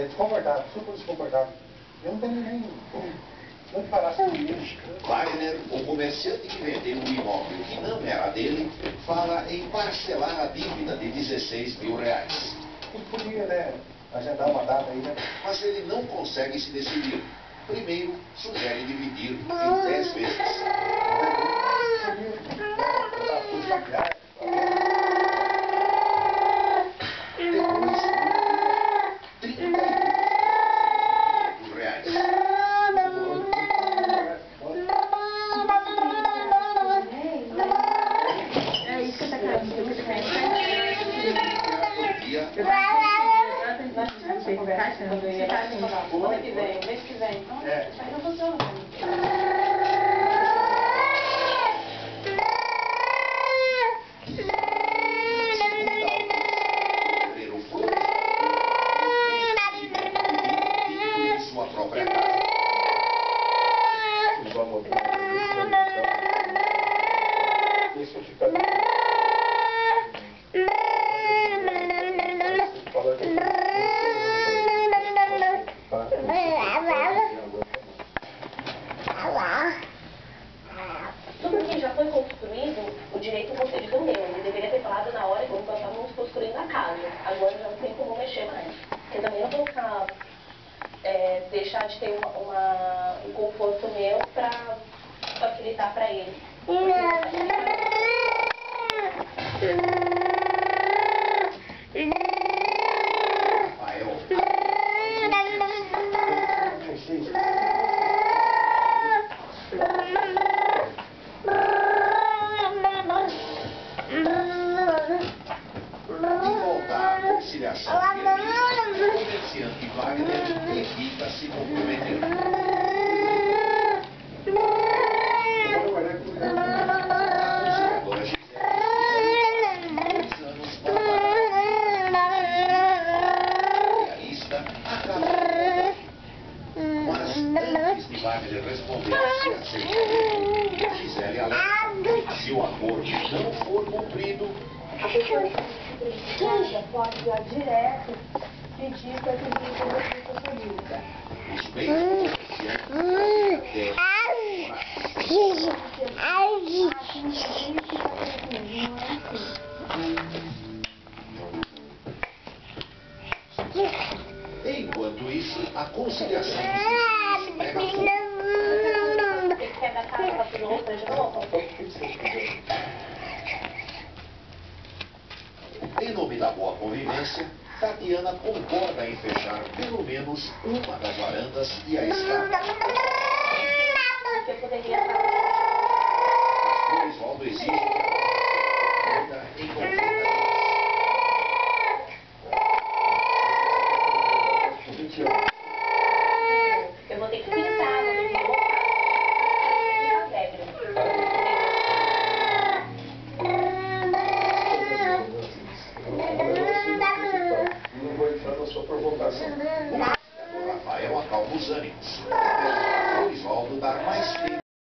desconfortável, super desconfortável. Eu não tenho nem o que falar sobre isso. Wagner, o comerciante que vendeu um imóvel que não era dele, fala em parcelar a dívida de 16 mil reais. Podia, né, agendar uma data aí, né? Mas ele não consegue se decidir. Primeiro, sugere dividir em 10 vezes. Depois, 30 reais. É isso que eu tô querendo. Semana que vem, mês que vem. Então, isso aí não funciona pra mim. Sua própria casa. Isso fica... Tudo que já foi construído, o direito concedido meu. Ele deveria ter falado na hora que nós estávamos construindo a casa. Agora já não tem como mexer mais. Porque também não vou ficar, deixar de ter um conforto meu para facilitar para ele. Conciliação o comerciante Wagner evita se comprometer. A conciliadora Gisele 2 anos para realista acaba. Mas antes de Wagner responder se aceita, Gisele alerta: se o acordo não for cumprido, a pessoa pode ir direto pedir para que a justiça jurídica. os bens Enquanto isso, a conciliação pega fogo. Você quer dar casa para tudo outra de novo? Em nome da boa convivência, Tatiana concorda em fechar pelo menos uma das varandas e a escada. Você poderia estar... Mas Luiz Valdo exige